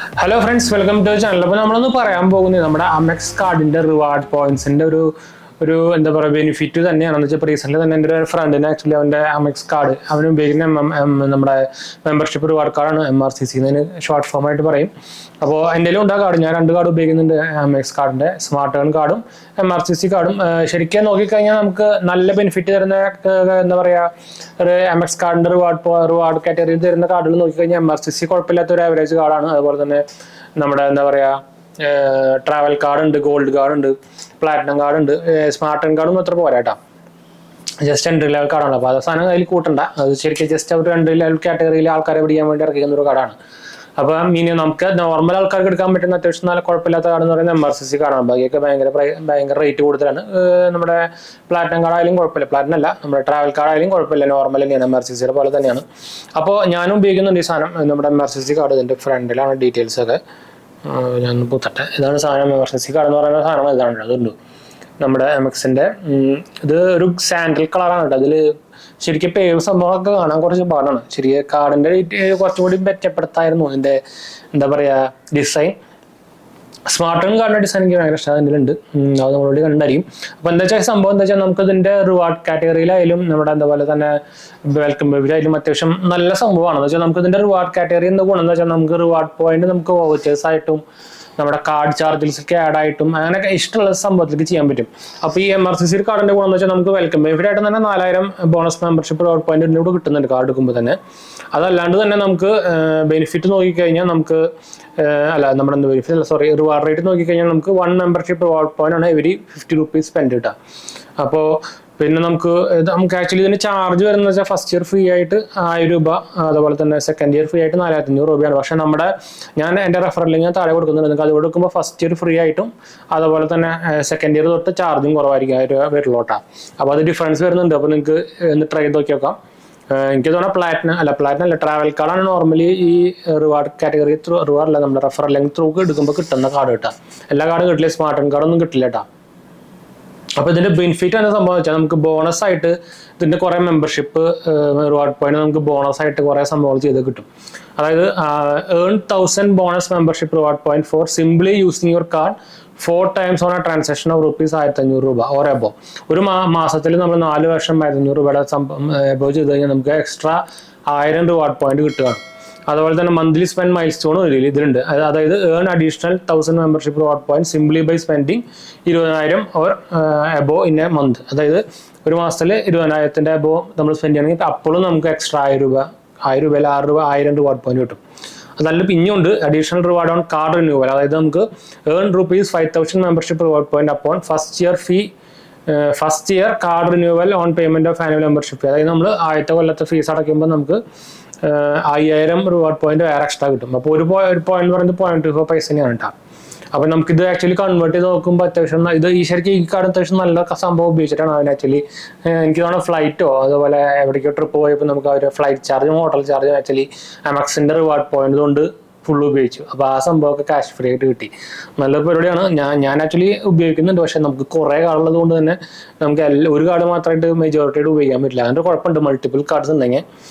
Hello friends, welcome to the channel. അപ്പോൾ നമ്മളൊന്ന് പറയാൻ പോകുന്നത് നമ്മുടെ അമെക്സ് കാർഡിന്റെ റിവാർഡ് പോയിന്റ്സിന്റെ ഒരു എന്താ പറയുക ബെനിഫിറ്റ് തന്നെയാണെന്ന് വെച്ചാൽ റീസെന്റ് തന്നെ എൻ്റെ ഒരു ഫ്രണ്ടിന് ആക്ച്വലി അവൻ്റെ അമെക്സ് കാർഡ് അവന് ഉപയോഗിക്കുന്ന നമ്മുടെ മെമ്പർഷിപ്പ് റിവാർഡ് കാർഡാണ് MRCC എന്നതിന് ഷോർട്ട് ഫോം ആയിട്ട് പറയും. അപ്പോൾ എൻ്റെ ഉണ്ട് ആ കാർഡ്. ഞാൻ 2 കാർഡ് ഉപയോഗിക്കുന്നുണ്ട്, അമെക്സ് കാർഡിന്റെ സ്മാർട്ട് ഏൺ കാർഡും MRCC കാർഡും. ശരിക്കും നോക്കിക്കഴിഞ്ഞാൽ നമുക്ക് നല്ല ബെനിഫിറ്റ് തരുന്ന എന്താ പറയുക ഒരു എംഎക്സ് കാർഡിന്റെ റിവാർഡ് കാറ്റഗറിയിൽ തരുന്ന കാർഡുകൾ നോക്കിക്കഴിഞ്ഞാൽ MRCC കുഴപ്പമില്ലാത്ത ഒരു ആവറേജ് കാർഡാണ്. അതുപോലെ തന്നെ നമ്മുടെ എന്താ പറയുക ട്രാവൽ കാർഡ് ഉണ്ട്, ഗോൾഡ് കാർഡ് ഉണ്ട്, പ്ലാറ്റിനം കാർഡ് ഉണ്ട്. സ്മാർട്ട് ഏൺ കാർഡൊന്നും അത്ര പോരാട്ടാ, ജസ്റ്റ് എൻട്രി ലെവൽ കാർഡാണ്. അപ്പോൾ അത് സാധനം അതിൽ കൂട്ടണ്ട. അത് ശരിക്കും ജസ്റ്റ് ഒരു എൻട്രി ലെവൽ കാറ്റഗറിയിൽ ആൾക്കാരെ പിടിക്കാൻ വേണ്ടി ഇറക്കിക്കുന്ന ഒരു കാർഡാണ്. അപ്പൊ ഇനി നമുക്ക് നോർമൽ ആൾക്കാർക്ക് എടുക്കാൻ പറ്റുന്ന അത്യാവശ്യം നല്ല കുഴപ്പമില്ലാത്ത കാർഡെന്ന് പറയുന്നത് MRCC കാർഡാണ്. ബാക്കിയൊക്കെ ഭയങ്കര റേറ്റ് കൂടുതലാണ്. നമ്മുടെ പ്ലാറ്റിനം കാർഡായാലും കുഴപ്പമില്ല, പ്ലാറ്റിനം അല്ല, നമ്മുടെ ട്രാവൽ കാർഡായാലും കുഴപ്പമില്ല, നോർമൽ തന്നെയാണ്, MRCCയുടെ പോലെ തന്നെയാണ്. അപ്പോൾ ഞാനും ഉപയോഗിക്കുന്നുണ്ട് ഈ സാധനം, നമ്മുടെ MRCC കാർഡ്. ഇതിന്റെ ഫ്രണ്ടിലാണ് ഡീറ്റെയിൽസ് ഒക്കെ. ഞാൻ പുത്തട്ടെ. ഇതാണ് സാധനം, MRCC കാർഡ് എന്ന് പറയുന്ന സാധനം ഇതാണ്. അതുണ്ട് നമ്മുടെ എംഎക്സിന്റെ. ഇത് ഒരു സാൻഡൽ കളറാണ് കേട്ടോ. അതിൽ ശരിക്കും പേര് സംഭവമൊക്കെ കാണാൻ കുറച്ച് പാടാണ്. ശരിക്കും കാർഡിന്റെ കുറച്ചുകൂടി മെച്ചപ്പെടുത്തായിരുന്നു ഇതിന്റെ എന്താ പറയാ ഡിസൈൻ. സ്മാർട്ട് ഏൺ കാർഡിന്റെ ഡിസൈൻ എനിക്ക് ഭയങ്കര ഇഷ്ടം അതിലുണ്ട്. അത് നമ്മളോട് കണ്ടായിരിക്കും. അപ്പൊ എന്താ വെച്ചാൽ സംഭവം എന്താ വെച്ചാൽ നമുക്ക് ഇതിന്റെ റിവാർഡ് കാറ്റഗറിയിലായാലും നമ്മുടെ അതുപോലെ തന്നെ വെൽക്കം ബേബിയിലായാലും അത്യാവശ്യം നല്ല സംഭവമാണ്. എന്ന് വെച്ചാൽ നമുക്ക് ഇതിന്റെ റിവാർഡ് കാറ്റഗറി എന്താ ഗുണം എന്ന് വെച്ചാൽ നമുക്ക് റിവാർഡ് പോയിന്റ് നമുക്ക് വൗച്ചേഴ്സ് ആയിട്ടും നമ്മുടെ കാർഡ് ചാർജസിലേക്ക് ആഡ് ആയിട്ടും അങ്ങനെയൊക്കെ ഇഷ്ടമുള്ള സംഭവത്തിലേക്ക് ചെയ്യാൻ പറ്റും. അപ്പോൾ ഈ MRCC കാർഡിന്റെ ഗുണം എന്ന് വെച്ചാൽ നമുക്ക് വെൽക്കം ബെനിഫിറ്റ് ആയിട്ട് തന്നെ 4000 ബോണസ് മെമ്പർഷിപ്പ് റിവാർഡ് പോയിന്റ് കൂടെ കിട്ടുന്നുണ്ട് കാർഡ് എടുക്കുമ്പോൾ തന്നെ. അതല്ലാണ്ട് തന്നെ നമുക്ക് ബെനിഫിറ്റ് നോക്കിക്കഴിഞ്ഞാൽ നമുക്ക് നമ്മുടെ എന്താ ബെനിഫിറ്റ് അല്ല, സോറി, റിവാർഡ് റേറ്റ് നോക്കിക്കഴിഞ്ഞാൽ നമുക്ക് 1 മെമ്പർഷിപ്പ് റിവാർഡ് പോയിന്റ് ആണ് എവരി 50 rupees സ്പെൻഡ് കിട്ടുക. അപ്പോൾ പിന്നെ നമുക്ക് ആക്ച്വലി ഇതിന് ചാർജ് വരുന്നത് വെച്ചാൽ ഫസ്റ്റ് ഇയർ ഫ്രീ ആയിട്ട് 1000 രൂപ, അതുപോലെ തന്നെ സെക്കൻഡ് ഇയർ ഫ്രീ ആയിട്ട് 4500 രൂപയാണ്. പക്ഷെ ഞാൻ എൻ്റെ റെഫറൽ ഞാൻ താഴെ കൊടുക്കുന്നുണ്ട്. നിങ്ങൾക്ക് അത് കൊടുക്കുമ്പോൾ ഫസ്റ്റ് ഇയർ ഫ്രീ ആയിട്ടും അതുപോലെ തന്നെ സെക്കൻഡ് ഇയർ തൊട്ട് ചാർജും കുറവായിരിക്കും 1000 രൂപ വരുള്ളൂട്ടാണ്. അപ്പോൾ അത് ഡിഫറൻസ് വരുന്നുണ്ട്. അപ്പോൾ നിങ്ങൾക്ക് ഒന്ന് ട്രൈ ചെയ്ത് നോക്കി നോക്കാം. എനിക്ക് തോന്നുന്നത് പ്ലാറ്റിനം അല്ല, ട്രാവൽ കാർഡാണ് നോർമലി ഈ റിവാർഡ് കാറ്റഗറി റിവാർഡ് അല്ല, നമ്മുടെ റെഫറൽ ത്രൂ എടുക്കുമ്പോൾ കിട്ടുന്ന കാർഡ് കിട്ടാം. എല്ലാ കാർഡും കിട്ടില്ല, സ്മാർട്ട് ഏൺ കാർഡൊന്നും കിട്ടില്ല കേട്ടോ. അപ്പോൾ ഇതിന്റെ ബെനിഫിറ്റ് എന്താ സംഭവം വെച്ചാൽ നമുക്ക് ബോണസ് ആയിട്ട് ഇതിന്റെ കുറെ മെമ്പർഷിപ്പ് റിവാർഡ് പോയിന്റ് നമുക്ക് ബോണസ് ആയിട്ട് കുറെ സംഭവങ്ങൾ ചെയ്ത് കിട്ടും. അതായത് earn 1000 bonus membership reward point for simply using your card 4 times on a transaction of ₹1500 രൂപ ഓർ എബോ. ഒരു മാസത്തിൽ നമ്മൾ 4 വർഷം 1500 രൂപയുടെ എബോ ചെയ്ത് കഴിഞ്ഞാൽ നമുക്ക് എക്സ്ട്രാ 1000 റിവാർഡ് പോയിന്റ് കിട്ടുകയാണ്. അതുപോലെ തന്നെ മന്ത്ലി സ്പെൻഡ് മൈൽ സ്റ്റോൺ ഇതിലുണ്ട്. അതായത് earn additional 1000 membership reward point simply by spending 20,000 or above in a month. അതായത് ഒരു മാസത്തിൽ 20,000 എബോ നമ്മൾ സ്പെൻഡ് ചെയ്യണമെങ്കിൽ അപ്പോഴും നമുക്ക് എക്സ്ട്രാ 1000 രൂപയിൽ 6 രൂപ 1000 റിവാർഡ് പോയിന്റ് കിട്ടും. അതല്ല പിന്നുണ്ട് additional reward on card renewal. അതായത് നമുക്ക് earn ₹5,000 membership reward point upon first year card renewal on payment of annual membership. അതായത് നമ്മൾ ആദ്യത്തെ കൊല്ലത്തെ ഫീസ് അടയ്ക്കുമ്പോൾ നമുക്ക് 5000 റിവാർഡ് പോയിന്റ് വേറെ എക്സ്ട്രാ കിട്ടും. അപ്പോൾ ഒരു പോയിന്റ് പറയുന്നത് 0.24 പൈസ തന്നെയാണ് കേട്ടോ. അപ്പോൾ നമുക്കിത് ആക്ച്വലി കൺവേർട്ട് ചെയ്ത് നോക്കുമ്പോൾ അത്യാവശ്യം ഇത് ശരിക്കും ഈ കാർഡ് അത്യാവശ്യം നല്ല സംഭവം ഉപയോഗിച്ചിട്ടാണ് അതിന് ആക്ച്വലി എനിക്ക് തോന്നുന്നു ഫ്ലൈറ്റോ അതുപോലെ എവിടേക്കോ ട്രിപ്പ് പോയപ്പോൾ നമുക്ക് അവർ ഫ്ലൈറ്റ് ചാർജും ഹോട്ടൽ ചാർജും ആക്ച്വലി എംഎക്സിന്റെ റിവാർഡ് പോയിന്റ് കൊണ്ട് ഫുള്ള് ഉപയോഗിച്ചു. അപ്പോൾ ആ സംഭവമൊക്കെ ക്യാഷ് ഫ്രീ ആയിട്ട് കിട്ടി. നല്ലൊരു പരിപാടിയാണ്. ഞാൻ ആക്ച്വലി ഉപയോഗിക്കുന്നുണ്ട്. പക്ഷെ നമുക്ക് കുറേ കാർഡുള്ളത് കൊണ്ട് തന്നെ നമുക്ക് ഒരു കാർഡ് മാത്രമായിട്ട് മെജോറിറ്റിയായിട്ട് ഉപയോഗിക്കാൻ പറ്റില്ല. അതിൻ്റെ കുഴപ്പമുണ്ട്, മൾട്ടിപ്പിൾ കാർഡ്സ് ഉണ്ടെങ്കിൽ.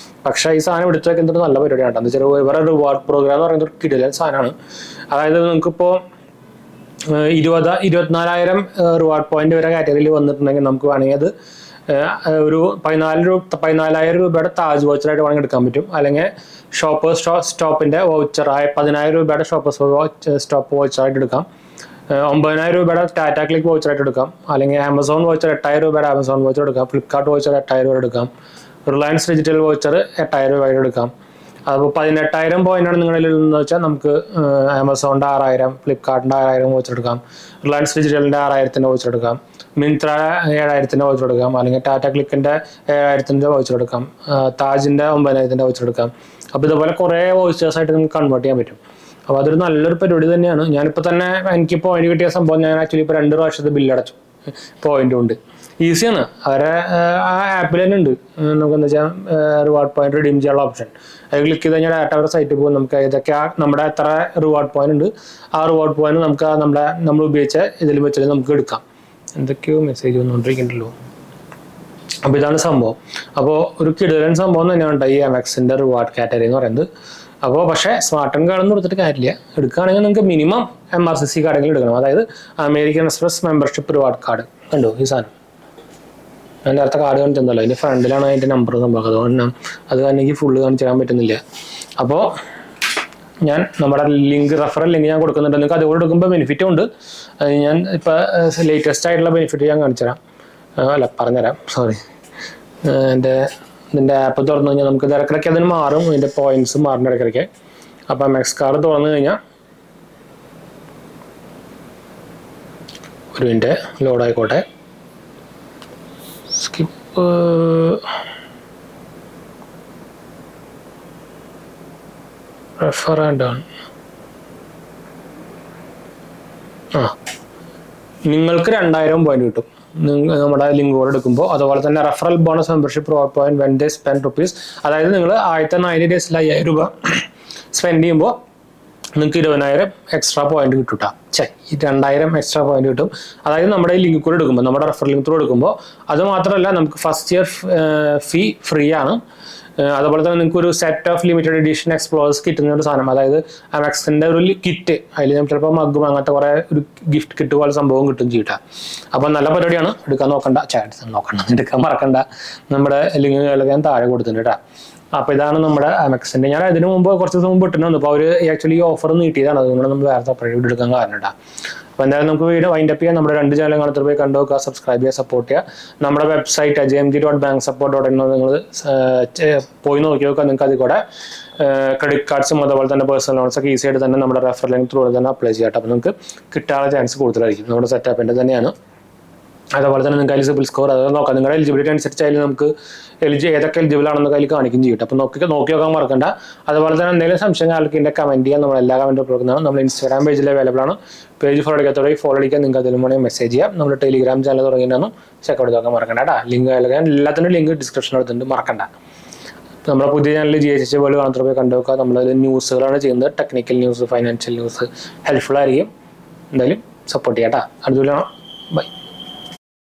പക്ഷേ ഈ സാധനം എടുത്തു വെക്കുന്നത് നല്ല പരിപാടിയാണ്. എന്താ വെച്ചാൽ ഇവരുടെ റിവാർഡ് പ്രോഗ്രാം എന്ന് പറയുന്നത് ഒരു കിടിലൻ സാധനമാണ്. അതായത് നിങ്ങൾക്കിപ്പോൾ 24,000 റിവാർഡ് പോയിന്റ് വരെ കാറ്റഗറിയിൽ വന്നിട്ടുണ്ടെങ്കിൽ നമുക്ക് വേണമെങ്കിൽ അത് ഒരു 14,000 രൂപയുടെ താജ് വൗച്ചറായിട്ട് വേണമെങ്കിൽ എടുക്കാൻ പറ്റും. അല്ലെങ്കിൽ ഷോപ്പേഴ്സ് സ്റ്റോപ്പിന്റെ വൗച്ചർ 10,000 രൂപയുടെ ഷോപ്പേഴ്സ് സ്റ്റോപ്പ് വൗച്ചറായിട്ട് എടുക്കാം. 9,000 രൂപയുടെ ടാറ്റ ക്ലിക്ക് വൗച്ചറായിട്ട് എടുക്കാം. അല്ലെങ്കിൽ ആമസോൺ വൗച്ചർ 8,000 രൂപയുടെ ആമസോൺ വൗച്ചർ എടുക്കാം. ഫ്ലിപ്കാർട്ട് വൗച്ചർ 8,000 രൂപ എടുക്കാം. റിലയൻസ് ഡിജിറ്റൽ വൗച്ചർ 8,000 രൂപയുടെ എടുക്കാം. അപ്പോൾ 18,000 പോയിന്റാണ് നിങ്ങളിൽ ഉള്ളതെന്ന് വെച്ചാൽ നമുക്ക് ആമസോണിന്റെ 6,000, ഫ്ലിപ്കാർട്ടിന്റെ 6,000 വൗച്ചർ എടുക്കാം. റിലയൻസ് ഡിജിറ്റലിന്റെ 6,000 വൗച്ചർ എടുക്കാം. മിന്ത്ര 7,000 വൗച്ചർ എടുക്കാം. അല്ലെങ്കിൽ ടാറ്റ ക്ലിക്കിന്റെ 7,000 വൗച്ചർ എടുക്കാം. താജിന്റെ 9,000 വൗച്ചർ എടുക്കാം. അപ്പോൾ ഇതുപോലെ കുറേ വൗച്ചേഴ്സ് ആയിട്ട് നമുക്ക് കൺവേർട്ട് ചെയ്യാൻ പറ്റും. അപ്പോൾ അതൊരു നല്ലൊരു പരിപാടി തന്നെയാണ്. ഞാനിപ്പോൾ തന്നെ എനിക്ക് പോയിന്റ് കിട്ടിയ സംഭവം ഞാൻ ആക്ച്വലി ഇപ്പോൾ 2 പ്രാവശ്യത്തെ ബില്ലടച്ചു പോയിന്റ് കൊണ്ട്. ഈസിയാണ്. അവരെ ആ ആപ്പിൽ തന്നെ ഉണ്ട് നമുക്ക് എന്താ വെച്ചാൽ റിവാർഡ് പോയിന്റ് റിഡീം ചെയ്യാനുള്ള ഓപ്ഷൻ. അത് ക്ലിക്ക് ചെയ്ത് കഴിഞ്ഞാൽ ഡാറ്റ അവരുടെ സൈറ്റിൽ പോകും. നമുക്ക് ഏതൊക്കെ നമ്മുടെ എത്ര റിവാർഡ് പോയിന്റ് ഉണ്ട് ആ റിവാർഡ് പോയിന്റ് നമുക്ക് നമ്മൾ ഉപയോഗിച്ച ഇതിൽ വെച്ചിട്ട് നമുക്ക് എടുക്കാം. എന്തൊക്കെയോ മെസ്സേജ് വന്നുകൊണ്ടിരിക്കുന്നുണ്ടല്ലോ. അപ്പോൾ ഇതാണ് സംഭവം. അപ്പോൾ ഒരു കിടിലൻ സംഭവം തന്നെയാണ് ഈ എംഎക്സിന്റെ റിവാർഡ് കാറ്റഗറി എന്ന് പറയുന്നത്. അപ്പോൾ പക്ഷേ സ്മാർട്ട് കാർഡൊന്നും കൊടുത്തിട്ട് കാര്യമില്ല. എടുക്കുകയാണെങ്കിൽ നിങ്ങൾക്ക് മിനിമം MRCC കാർഡെങ്കിലും എടുക്കണം. അതായത് American express membership reward card. കണ്ടോ ഈ സാധനം? ഞാൻ നേരത്തെ കാർഡ് കാണിച്ചെന്നല്ലോ, അതിൻ്റെ ഫ്രണ്ടിലാണ് അതിൻ്റെ നമ്പർ സംഭവം. അതുകൊണ്ട് അത് കാരണം എനിക്ക് ഫുള്ള് കാണിച്ചു തരാൻ പറ്റുന്നില്ല. അപ്പോൾ ഞാൻ നമ്മുടെ റെഫറൽ ലിങ്ക് ഞാൻ കൊടുക്കുന്നുണ്ട്. നിങ്ങൾക്ക് അതുകൂടെ എടുക്കുമ്പോൾ ബെനിഫിറ്റും ഉണ്ട്. ഞാൻ ഇപ്പോൾ ലേറ്റസ്റ്റ് ആയിട്ടുള്ള ബെനിഫിറ്റ് ഞാൻ കാണിച്ചു തരാം. അല്ല പറഞ്ഞുതരാം, സോറി. ഇതിൻ്റെ ആപ്പ് തുറന്നു കഴിഞ്ഞാൽ നമുക്ക് ഇടയ്ക്കിടയ്ക്ക് അതിന് മാറും, ഇതിൻ്റെ പോയിന്റ്സ് മാറുന്ന ഇടയ്ക്കിടയ്ക്ക്. അപ്പോൾ MX കാർഡ് തുറന്നു കഴിഞ്ഞാൽ ഒരു മിനിറ്റ് ലോഡ് ആയിക്കോട്ടെ. Skip refer and on. നിങ്ങൾക്ക് 2000 പോയിന്റ് കിട്ടും നമ്മുടെ ലിങ്ക് കോഡ് എടുക്കുമ്പോൾ. അതുപോലെ തന്നെ referral bonus membership reward point when day spend rupees. അതായത് നിങ്ങൾ 1090 ഡേയ്സിൽ 5000 രൂപ സ്പെൻഡ് ചെയ്യുമ്പോൾ നിങ്ങൾക്ക് 20,000 എക്സ്ട്രാ പോയിന്റ് കിട്ടും കേട്ടോ. 2000 എക്സ്ട്രാ പോയിന്റ് കിട്ടും. അതായത് നമ്മുടെ ഈ ലിങ്ക് കൂടെ എടുക്കുമ്പോൾ, നമ്മുടെ റെഫറൽ ലിങ്ക് കൂടെ എടുക്കുമ്പോൾ, അത് മാത്രമല്ല നമുക്ക് ഫസ്റ്റ് ഇയർ ഫീ ഫ്രീ ആണ്. അതുപോലെ തന്നെ നിങ്ങൾക്ക് ഒരു set of limited edition explorers കിട്ടുന്ന ഒരു സാധനം, അതായത് MXന്റെ ഒരു കിറ്റ്, അതിൽ ചിലപ്പോൾ മഗ്ഗും അങ്ങനത്തെ കുറേ ഒരു ഗിഫ്റ്റ് കിറ്റ് പോലെ സംഭവം കിട്ടും ചെയ്യട്ടാ. അപ്പോൾ നല്ല പരിപാടിയാണ്, എടുക്കാൻ നോക്കണ്ട, എടുക്കാൻ മറക്കണ്ട. നമ്മുടെ ലിങ്കുകളൊക്കെ ഞാൻ താഴെ കൊടുത്തിട്ടുണ്ട് കേട്ടോ. അപ്പോൾ ഇതാണ് നമ്മുടെ MXന്റെ. ഞാൻ അതിന് മുമ്പ് കുറച്ച് ദിവസം മുമ്പ് ഇട്ടിട്ടുണ്ട്. അപ്പോൾ അവർ ആക്ച്വലി ഈ ഓഫർ നീട്ടിയതാണ്, അതുകൊണ്ട് നമ്മൾ വേറെ സെപ്പറേറ്റ് വീഡിയോ എടുക്കാൻ കാരണം കേട്ടോ. അപ്പോൾ എന്തായാലും നമുക്ക് വീഡിയോ വൈൻഡപ്പ് ചെയ്യാം. നമ്മുടെ 2 ചാനൽ കാണത്തിൽ പോയി കണ്ടു നോക്കുക, സബ്സ്ക്രൈബ് ചെയ്യുക, സപ്പോർട്ട് ചെയ്യുക. നമ്മുടെ വെബ്സൈറ്റ് ajmg.banksupport.in നിങ്ങൾ പോയി നോക്കി നോക്കുക. നിങ്ങൾക്ക് അതിൽ കൂടെ ക്രെഡിറ്റ് കാർഡ്സും അതുപോലെ തന്നെ പേഴ്സണൽ ലോൺസ് ഒക്കെ ഈസി ആയിട്ട് തന്നെ നമ്മുടെ റെഫറൽ ലിങ്ക് ത്രൂ തന്നെ അപ്ലൈ ചെയ്യാം. അപ്പോൾ നിങ്ങൾക്ക് കിട്ടാനുള്ള ചാൻസ് കൂടുതലായിരിക്കും. നമ്മുടെ സെറ്റപ്പിൻ്റെ തന്നെയാണ്. അതുപോലെ തന്നെ നിങ്ങൾക്ക് അതിൽ സിബിൽ സ്കോർ അതൊക്കെ നോക്കാം. നിങ്ങളുടെ എലിജിബിലിറ്റി അനുസരിച്ച് അതിൽ നമുക്ക് ഏതൊക്കെ എലിജിബിൾ ആണെന്ന് അതിൽ കാണിക്കും ചെയ്യും. അപ്പോൾ നോക്കി നോക്കാൻ മറക്കണ്ട. അതുപോലെ തന്നെ എന്തെങ്കിലും സംശയം ആൾക്ക് ഇതിൻ്റെ കമൻറ്റ് ചെയ്യാൻ നമ്മൾ എല്ലാ കമൻറ്റും കൊടുക്കുന്നതാണ്. നമ്മൾ ഇൻസ്റ്റാഗ്രാം പേജിൽ അവൈലബിൾ ആണ്. പേജ് ഫോളോ അടിക്കാത്തവരെ ഫോളോ അടിക്കാൻ നിങ്ങൾക്ക് അതിലും വേണമെങ്കിൽ മെസ്സേജ് ചെയ്യാം. നമ്മൾ ടെലിഗ്രാം ചാനൽ തുടങ്ങിയിട്ടാണ്, ചെക്കൗട്ട് നോക്കാൻ മറക്കണ്ട കേട്ടോ. ലിങ്ക് എല്ലാത്തിനും ലിങ്ക് ഡിസ്ക്രിപ്ഷനിൽ എടുത്തിട്ടുണ്ട്, മറക്കണ്ട. നമ്മുടെ പുതിയ ചാനൽ GHH വേൾഡ് കാണത്തിൽ പോയി കണ്ടു നോക്കുക. നമ്മളതിൽ ന്യൂസുകളാണ് ചെയ്യുന്നത്, technical news, financial news, helpful ആയിരിക്കും. എന്തായാലും സപ്പോർട്ട് ചെയ്യാം കേട്ടോ. അടുത്ത ബൈ.